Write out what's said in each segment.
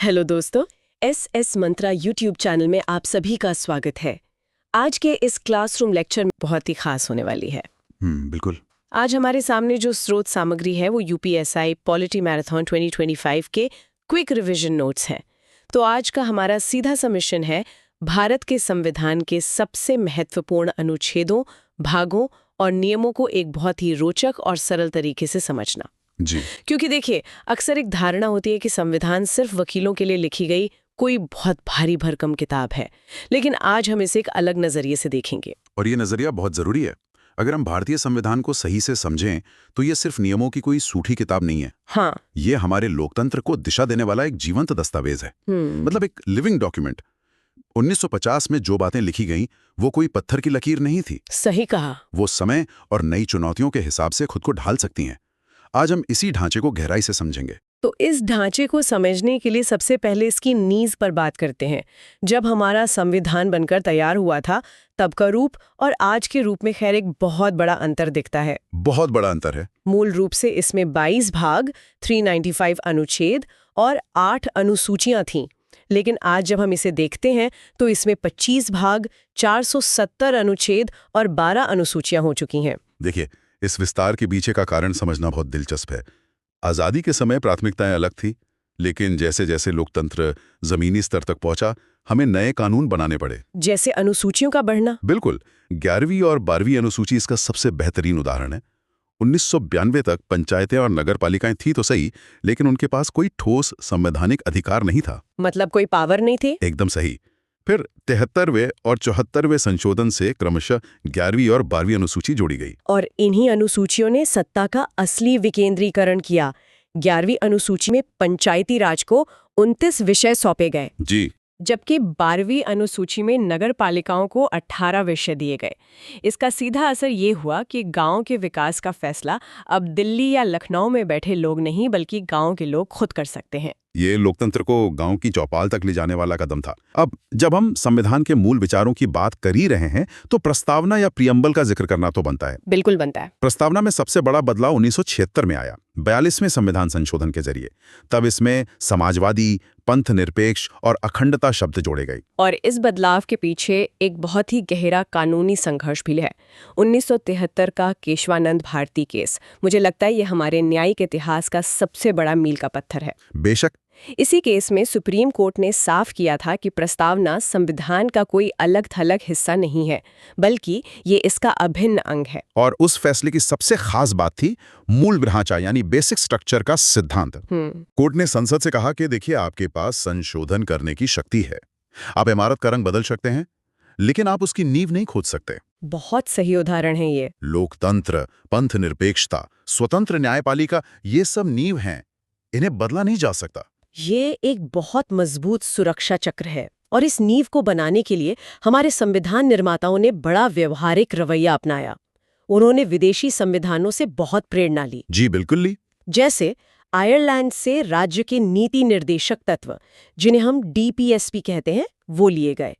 Hello दोस्तों, S मंत्रा YouTube channel में आप सभी का स्वागत है। आज के इस क्लासरूम लेक्चर में बहुत ही खास होने वाली है। बिल्कुल। आज हमारे सामने जो स्रोत सामग्री है वो यूपीएसआई पॉलिटी मैराथन 2025 के क्विक रिवीजन नोट्स हैं। तो आज का हमारा सीधा सा मिशन है भारत के संविधान के सबसे महत्वपूर्ण अनुच्छेदों, भागों और नियमों को एक बहुत ही रोचक और सरल तरीके से समझना। जी। क्योंकि देखिए, अक्सर एक धारणा होती है कि संविधान सिर्फ वकीलों के लिए लिखी गई कोई बहुत भारी भरकम किताब है, लेकिन आज हम इसे एक अलग नजरिए से देखेंगे। और ये नजरिया बहुत जरूरी है। अगर हम भारतीय संविधान को सही से समझें तो ये सिर्फ नियमों की कोई सूठी किताब नहीं है। हाँ। ये हमारे लोकतंत्र को दिशा देने वाला एक जीवंत दस्तावेज है। मतलब एक लिविंग डॉक्यूमेंट। 1950 में जो बातें लिखी गईं वो कोई पत्थर की लकीर नहीं थी। सही कहा। वो समय और नई चुनौतियों के हिसाब से खुद को ढाल सकती हैं। आज हम इसी ढांचे को गहराई से समझेंगे। तो इस ढांचे को समझने के लिए सबसे पहले इसकी नींव पर बात करते हैं। जब हमारा संविधान बनकर तैयार हुआ था तब का रूप और आज के रूप में खैर एक बहुत बड़ा अंतर दिखता है। बहुत बड़ा अंतर है। मूल रूप से इसमें 22 भाग, 395 अनुच्छेद और 8 अनुसूचियां थीं। लेकिन आज जब हम इसे देखते हैं तो इसमें 25 भाग, 470 अनुच्छेद और 12 अनुसूचियां हो चुकी हैं। देखिए, इस विस्तार के पीछे का कारण समझना बहुत दिलचस्प है। आज़ादी के समय प्राथमिकताएं अलग थी, लेकिन जैसे जैसे लोकतंत्र जमीनी स्तर तक पहुंचा, हमें नए कानून बनाने पड़े। जैसे अनुसूचियों का बढ़ना। बिल्कुल। 11वीं और 12वीं अनुसूची इसका सबसे बेहतरीन उदाहरण है। 1992 तक पंचायतें और नगर पालिकाएं थी तो सही, लेकिन उनके पास कोई ठोस संवैधानिक अधिकार नहीं था। मतलब कोई पावर नहीं थी। एकदम सही। फिर 73वें और 74वें संशोधन से क्रमशः 11वीं और 12वीं अनुसूची जोड़ी गई। और इन्हीं अनुसूचियों ने सत्ता का असली विकेंद्रीकरण किया। 11वीं अनुसूची में पंचायती राज को 29 विषय सौंपे गए। जी। जबकि 12वीं अनुसूची में नगर पालिकाओं को 18 विषय दिए गए। इसका सीधा असर ये हुआ कि गांव के विकास का फैसला अब दिल्ली या लखनऊ में बैठे लोग नहीं बल्कि गांव के लोग खुद कर सकते हैं। ये लोकतंत्र को गांव की चौपाल तक ले जाने वाला कदम था। अब जब हम संविधान के मूल विचारों की बात कर ही रहे हैं तो प्रस्तावना या प्रियम्बल का जिक्र करना तो बनता है। बिल्कुल बनता है। प्रस्तावना में सबसे बड़ा बदलाव 1976 में आया, 42वें संविधान संशोधन के जरिए। तब इसमें समाजवादी, पंथ निरपेक्ष और अखंडता शब्द जोड़े गए। और इस बदलाव के पीछे एक बहुत ही गहरा कानूनी संघर्ष भी है। 1973 का केशवानंद भारती केस, मुझे लगता है ये हमारे न्यायिक इतिहास का सबसे बड़ा मील का पत्थर है। बेशक। इसी केस में सुप्रीम कोर्ट ने साफ किया था कि प्रस्तावना संविधान का कोई अलग थलग हिस्सा नहीं है, बल्कि ये इसका अभिन्न अंग है। और उस फैसले की सबसे खास बात थी मूल ढांचा यानी बेसिक स्ट्रक्चर का सिद्धांत। कोर्ट ने संसद से कहा कि देखिए, आपके पास संशोधन करने की शक्ति है, आप इमारत का रंग बदल सकते हैं, लेकिन आप उसकी नींव नहीं खोद सकते। बहुत सही उदाहरण है ये। लोकतंत्र, पंथ निरपेक्षता, स्वतंत्र न्यायपालिका, ये सब नींव हैं, इन्हें बदला नहीं जा सकता। ये एक बहुत मजबूत सुरक्षा चक्र है और इस नींव को बनाने के लिए हमारे संविधान निर्माताओं ने बड़ा व्यवहारिक रवैया अपनाया। उन्होंने विदेशी संविधानों से बहुत प्रेरणा ली। जी बिल्कुल ली। जैसे आयरलैंड से राज्य के नीति निर्देशक तत्व, जिन्हें हम DPSP कहते हैं, वो लिए गए।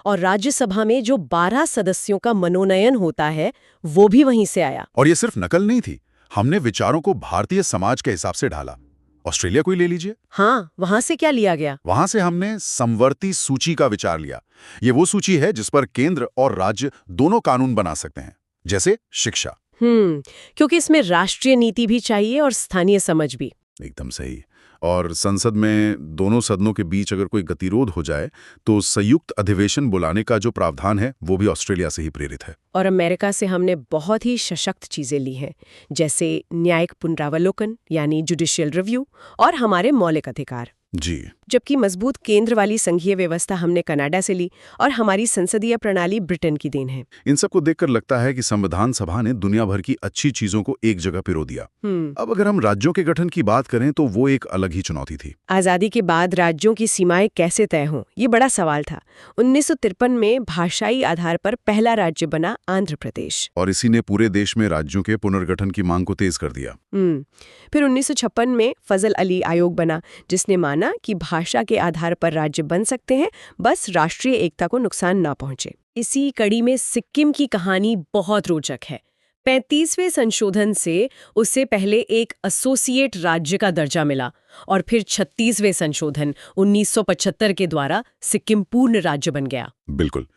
और राज्यसभा में जो 12 सदस्यों का मनोनयन होता है वो भी वहीं से आया। और ये सिर्फ नकल नहीं थी, हमने विचारों को भारतीय समाज के हिसाब से ढाला। ऑस्ट्रेलिया को ही ले लीजिए। हाँ, वहां से क्या लिया गया? वहां से हमने समवर्ती सूची का विचार लिया। ये वो सूची है जिस पर केंद्र और राज्य दोनों कानून बना सकते हैं, जैसे शिक्षा। क्योंकि इसमें राष्ट्रीय नीति भी चाहिए और स्थानीय समझ भी। एकदम सही। और संसद में दोनों सदनों के बीच अगर कोई गतिरोध हो जाए तो संयुक्त अधिवेशन बुलाने का जो प्रावधान है वो भी ऑस्ट्रेलिया से ही प्रेरित है। और अमेरिका से हमने बहुत ही सशक्त चीजें ली हैं, जैसे न्यायिक पुनरावलोकन यानी जुडिशियल रिव्यू और हमारे मौलिक अधिकार। जी। जबकि मजबूत केंद्र वाली संघीय व्यवस्था हमने कनाडा से ली और हमारी संसदीय प्रणाली ब्रिटेन की देन है। इन सब को देखकर लगता है कि संविधान सभा ने दुनिया भर की अच्छी चीजों को एक जगह पिरो दिया। अब अगर हम राज्यों के गठन की बात करें तो वो एक अलग ही चुनौती थी। आजादी के बाद राज्यों की सीमाएं कैसे तय हों, ये बड़ा सवाल था। 1953 में भाषाई आधार पर पहला राज्य बना आंध्र प्रदेश, और इसी ने पूरे देश में राज्यों के पुनर्गठन की मांग को तेज कर दिया। फिर 1956 में फजल अली आयोग बना, जिसने माना कि भाषा के आधार पर राज्य बन सकते हैं, बस राष्ट्रीय एकता को नुकसान ना पहुंचे। इसी कड़ी में सिक्किम की कहानी बहुत रोचक है। 35वें संशोधन से उसे पहले एक एसोसिएट राज्य का दर्जा मिला और फिर 36वें संशोधन 1975 के द्वारा सिक्किम पूर्ण राज्य बन गया। बिल्कुल।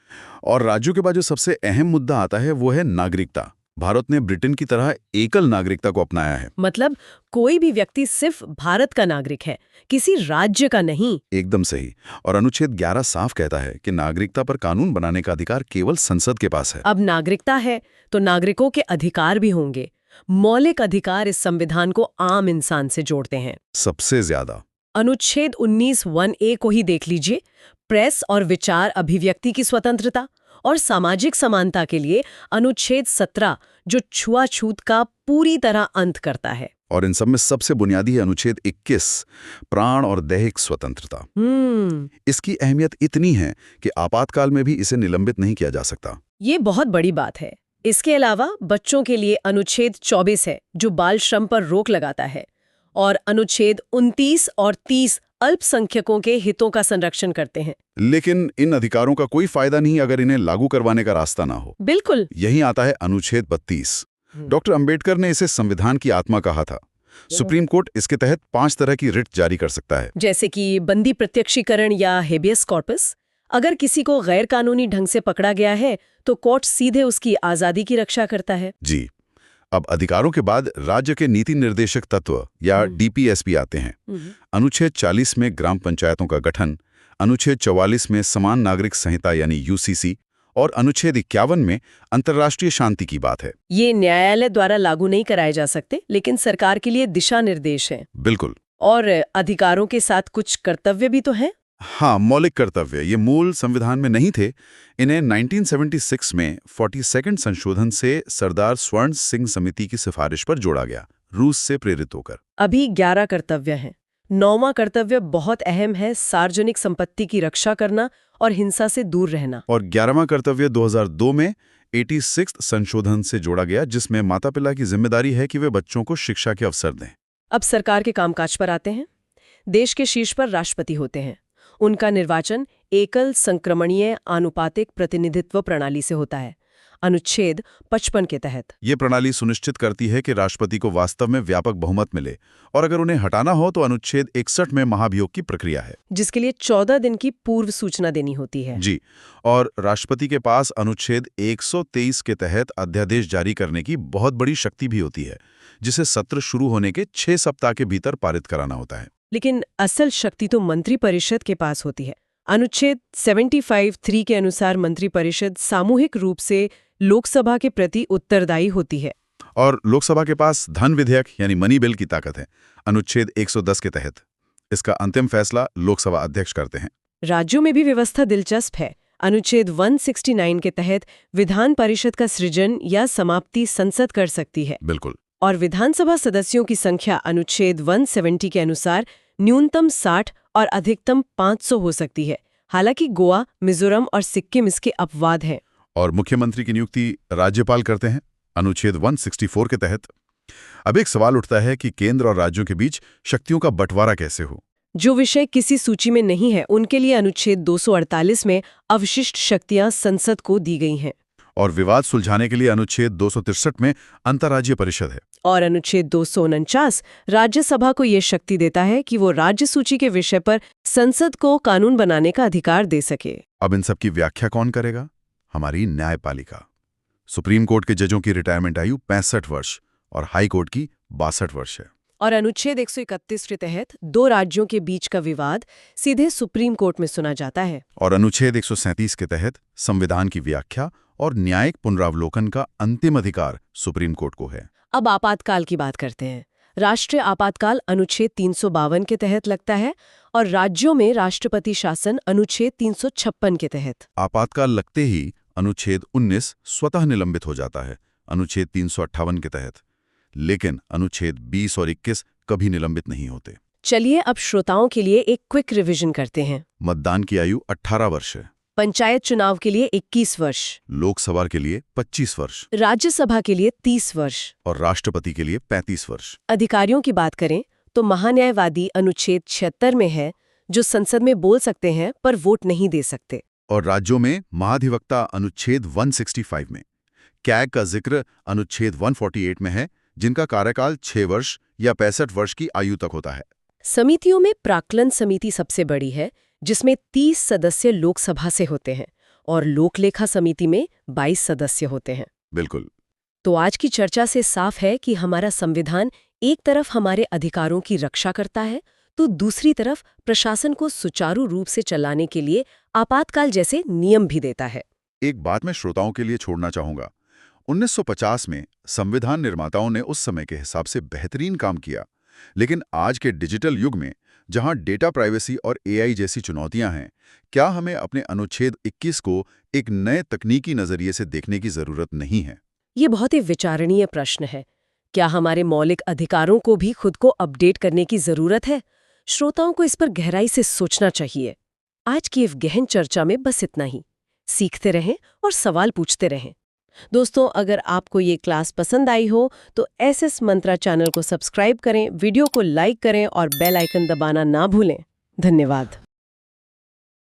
और राज्यों के बाद जो सबसे अहम मुद्दा आता है वो है नागरिकता। भारत ने ब्रिटेन की तरह एकल नागरिकता को अपनाया है। मतलब कोई भी व्यक्ति सिर्फ भारत का नागरिक है, किसी राज्य का नहीं। एकदम सही। और अनुच्छेद 11 साफ कहता है कि नागरिकता पर कानून बनाने का अधिकार केवल संसद के पास है। अब नागरिकता है तो नागरिकों के अधिकार भी होंगे। मौलिक अधिकार इस संविधान को आम इंसान से जोड़ते हैं सबसे ज्यादा। अनुच्छेद 19(1)(a) को ही देख लीजिए। प्रेस और विचार अभिव्यक्ति की स्वतंत्रता और सामाजिक समानता के लिए अनुच्छेद 17 जो छुआछूत का पूरी तरह अंत करता है। और इन सब में सबसे बुनियादी है अनुच्छेद 21 प्राण और दैहिक स्वतंत्रता। इसकी अहमियत इतनी है कि आपातकाल में भी इसे निलंबित नहीं किया जा सकता। ये बहुत बड़ी बात है। इसके अलावा बच्चों के लिए अनुच्छेद 24 है जो बाल श्रम पर रोक लगाता है, और अनुच्छेद 29 और 30 अल्पसंख्यकों के हितों का संरक्षण करते हैं। लेकिन इन अधिकारों का कोई फायदा नहीं अगर इन्हें लागू करवाने का रास्ता ना हो। बिल्कुल। यहीं आता है अनुच्छेद 32। डॉक्टर अंबेडकर ने इसे संविधान की आत्मा कहा था। सुप्रीम कोर्ट इसके तहत 5 तरह की रिट जारी कर सकता है, जैसे कि बंदी प्रत्यक्षीकरण या हेबियस कॉर्पस। अगर किसी को गैर कानूनी ढंग से पकड़ा गया है तो कोर्ट सीधे उसकी आजादी की रक्षा करता है। जी। अब अधिकारों के बाद राज्य के नीति निर्देशक तत्व या डीपीएसपी आते हैं। अनुच्छेद 40 में ग्राम पंचायतों का गठन, अनुच्छेद 44 में समान नागरिक संहिता यानी यूसीसी और अनुच्छेद 51 में अंतर्राष्ट्रीय शांति की बात है। ये न्यायालय द्वारा लागू नहीं कराए जा सकते, लेकिन सरकार के लिए दिशा निर्देश हैं। बिल्कुल। और अधिकारों के साथ कुछ कर्तव्य भी तो हैं। हाँ, मौलिक कर्तव्य ये मूल संविधान में नहीं थे। इन्हें 1976 में 42वें संशोधन से सरदार स्वर्ण सिंह समिति की सिफारिश पर जोड़ा गया, रूस से प्रेरित होकर। अभी 11 कर्तव्य हैं। 9वां कर्तव्य बहुत अहम है, सार्वजनिक संपत्ति की रक्षा करना और हिंसा से दूर रहना। और 11वां कर्तव्य 2002 में 86 संशोधन से जोड़ा गया, जिसमें माता पिता की जिम्मेदारी है कि वे बच्चों को शिक्षा के अवसर दें। अब सरकार के कामकाज पर आते हैं। देश के शीर्ष पर राष्ट्रपति होते हैं। उनका निर्वाचन एकल संक्रमणीय आनुपातिक प्रतिनिधित्व प्रणाली से होता है, अनुच्छेद 55 के तहत। ये प्रणाली सुनिश्चित करती है कि राष्ट्रपति को वास्तव में व्यापक बहुमत मिले, और अगर उन्हें हटाना हो तो अनुच्छेद 61 में महाभियोग की प्रक्रिया है, जिसके लिए 14 दिन की पूर्व सूचना देनी होती है। जी। और राष्ट्रपति के पास अनुच्छेद 123 के तहत अध्यादेश जारी करने की बहुत बड़ी शक्ति भी होती है, जिसे सत्र शुरू होने के 6 सप्ताह के भीतर पारित कराना होता है। लेकिन असल शक्ति तो मंत्रिपरिषद के पास होती है। अनुच्छेद 75(3) के अनुसार मंत्रिपरिषद सामूहिक रूप से लोकसभा के प्रति उत्तरदायी होती है। और लोकसभा के पास धन विधेयक यानी मनी बिल की ताकत है, अनुच्छेद 110 के तहत। इसका अंतिम फैसला लोकसभा अध्यक्ष करते हैं। राज्यों में भी व्यवस्था दिलचस्प है। अनुच्छेद 169 के तहत विधान परिषद का सृजन या समाप्ति संसद कर सकती है। बिल्कुल। और विधानसभा सदस्यों की संख्या अनुच्छेद 170 के अनुसार न्यूनतम 60 और अधिकतम 500 हो सकती है। हालांकि गोवा, मिजोरम और सिक्किम इसके अपवाद हैं। और मुख्यमंत्री की नियुक्ति राज्यपाल करते हैं, अनुच्छेद 164 के तहत। अब एक सवाल उठता है कि केंद्र और राज्यों के बीच शक्तियों का बंटवारा कैसे हो। जो विषय किसी सूची में नहीं है उनके लिए अनुच्छेद 248 में अवशिष्ट शक्तियां संसद को दी गई हैं। और विवाद सुलझाने के लिए अनुच्छेद 263 में अंतर्राज्यीय परिषद है। और अनुच्छेद 249 राज्यसभा को ये शक्ति देता है कि वो राज्य सूची के विषय पर संसद को कानून बनाने का अधिकार दे सके। अब इन सब की व्याख्या कौन करेगा? हमारी न्यायपालिका। सुप्रीम कोर्ट के जजों की रिटायरमेंट आयु 65 वर्ष और हाई कोर्ट की 62 वर्ष है। और अनुच्छेद 131 के तहत 2 राज्यों के बीच का विवाद सीधे सुप्रीम कोर्ट में सुना जाता है। और अनुच्छेद 137 के तहत संविधान की व्याख्या और न्यायिक पुनरावलोकन का अंतिम अधिकार सुप्रीम कोर्ट को है। अब आपातकाल की बात करते हैं। राष्ट्रीय आपातकाल अनुच्छेद 352 के तहत लगता है और राज्यों में राष्ट्रपति शासन अनुच्छेद 356 के तहत। आपातकाल लगते ही अनुच्छेद 19 स्वतः निलंबित हो जाता है, अनुच्छेद 358 के तहत। लेकिन अनुच्छेद 20 और 21 कभी निलंबित नहीं होते। चलिए अब श्रोताओं के लिए एक क्विक रिवीजन करते हैं। मतदान की आयु 18 वर्ष है। पंचायत चुनाव के लिए 21 वर्ष। लोकसभा के लिए 25 वर्ष। राज्यसभा के लिए 30 वर्ष। और राष्ट्रपति के लिए 35 वर्ष। अधिकारियों की बात करें तो महान्यायवादी अनुच्छेद 76 में है, जो संसद में बोल सकते हैं पर वोट नहीं दे सकते। और राज्यों में महाधिवक्ता अनुच्छेद 165 में। कैग का जिक्र अनुच्छेद 148 में है, जिनका कार्यकाल 6 वर्ष या 65 वर्ष की आयु तक होता है। समितियों में प्राक्कलन समिति सबसे बड़ी है, जिसमें 30 सदस्य लोकसभा से होते हैं और लोकलेखा समिति में 22 सदस्य होते हैं। बिल्कुल। तो आज की चर्चा से साफ है कि हमारा संविधान एक तरफ हमारे अधिकारों की रक्षा करता है, तो दूसरी तरफ प्रशासन को सुचारू रूप से चलाने के लिए आपातकाल जैसे नियम भी देता है। एक बात मैं श्रोताओं के लिए छोड़ना चाहूंगा। 1950 में संविधान निर्माताओं ने उस समय के हिसाब से बेहतरीन काम किया, लेकिन आज के डिजिटल युग में, जहां डेटा प्राइवेसी और एआई जैसी चुनौतियां हैं, क्या हमें अपने अनुच्छेद 21 को एक नए तकनीकी नजरिए से देखने की जरूरत नहीं है? ये बहुत ही विचारणीय प्रश्न है। क्या हमारे मौलिक अधिकारों को भी खुद को अपडेट करने की जरूरत है? श्रोताओं को इस पर गहराई से सोचना चाहिए। आज की इस गहन चर्चा में बस इतना ही। सीखते रहें और सवाल पूछते रहें। दोस्तों, अगर आपको ये क्लास पसंद आई हो तो एसएस मंत्रा चैनल को सब्सक्राइब करें, वीडियो को लाइक करें और बेल आइकन दबाना ना भूलें। धन्यवाद।